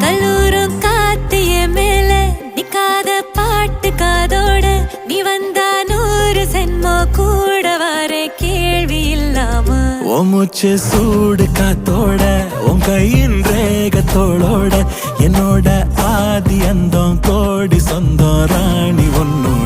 கல்லூரும் காத்திய மேல நிக்காத பாட்டு காதோட நீ வந்தா 100 சென்மோ கூட வர கேள்வி இல்லாம மூச்சு சூடு காத்தோட உன் கையின் ரேகத்தோளோட என்னோட ஆதி அந்தம் கோடி சொந்தம் ராணி ஒன்னும்